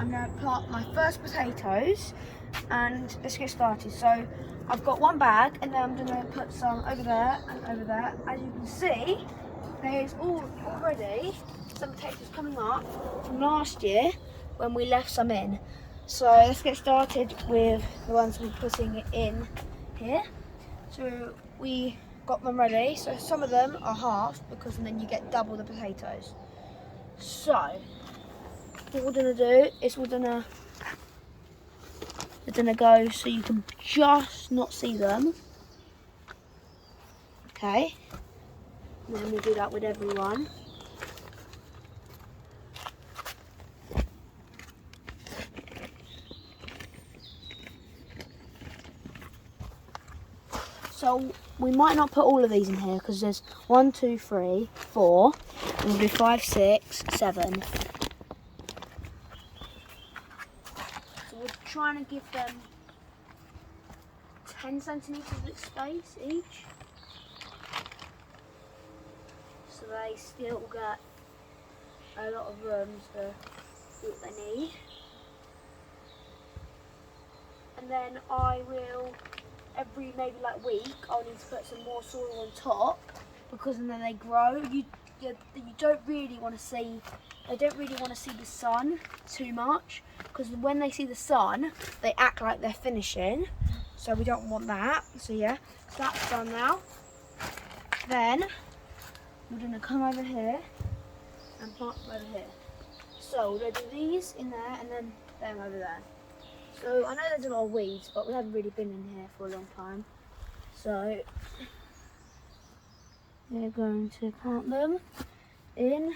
I'm going to plant my first potatoes and let's get started. So I've got one bag and then I'm going to put some over there and over there. As you can see, there's already some potatoes coming up from last year when we left some in. So let's get started with the ones we're putting in here. So we got them ready. So some of them are halved because then you get double the potatoes. So what we're gonna do is we're gonna go so you can just not see them. Okay. And then we'll do that with everyone. So we might not put all of these in here because there's 1, 2, 3, 4, and we'll do 5, 6, 7. So we're trying to give them 10 centimetres of space each. So they still get a lot of room to do what they need. And then I will, every maybe like week, I'll need to put some more soil on top because then they grow. You don't really want to see, they don't really want to see the sun too much because when they see the sun, they act like they're finishing. So we don't want that. So yeah, so that's done now. Then we're going to come over here and plant them over here. So we're going to do these in there and then them over there. So I know there's a lot of weeds, but we haven't really been in here for a long time. So we're going to plant them in,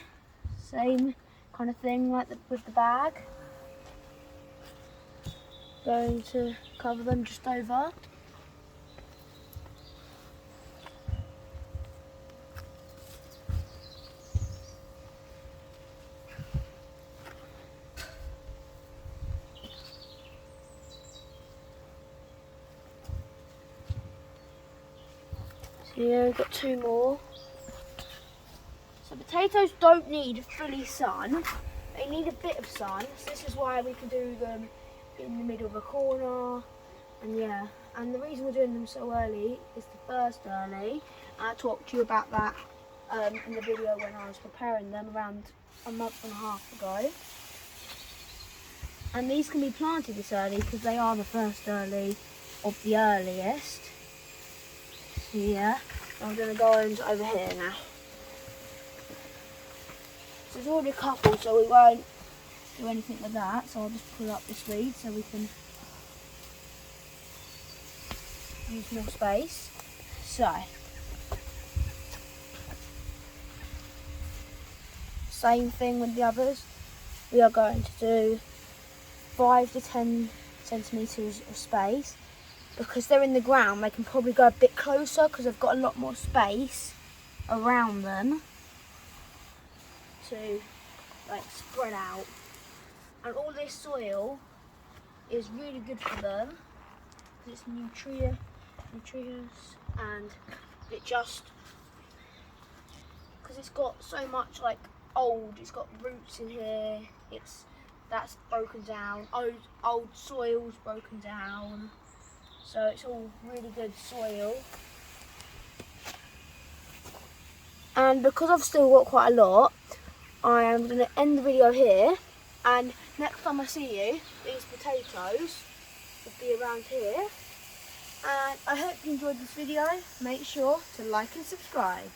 same kind of thing like with the bag. Going to cover them just over. So yeah, we've got 2 more. So potatoes don't need fully sun, they need a bit of sun. So this is why we can do them in the middle of a corner. And yeah, and the reason we're doing them so early is the first early. I talked to you about that in the video when I was preparing them around a month and a half ago. And these can be planted this early because they are the first early of the earliest. So yeah, I'm going to go over here now. So there's already a couple, so we won't do anything with that. So I'll just pull up this weed so we can use more space. So, same thing with the others. We are going to do 5 to 10 centimetres of space. Because they're in the ground, they can probably go a bit closer because they've got a lot more space around them to like spread out. And all this soil is really good for them because it's nutritious and it just, because it's got so much like it's got roots in here, that's broken down, old soil's broken down. So it's all really good soil. And because I've still got quite a lot, I am going to end the video here. And next time I see you, these potatoes will be around here. And I hope you enjoyed this video. Make sure to like and subscribe.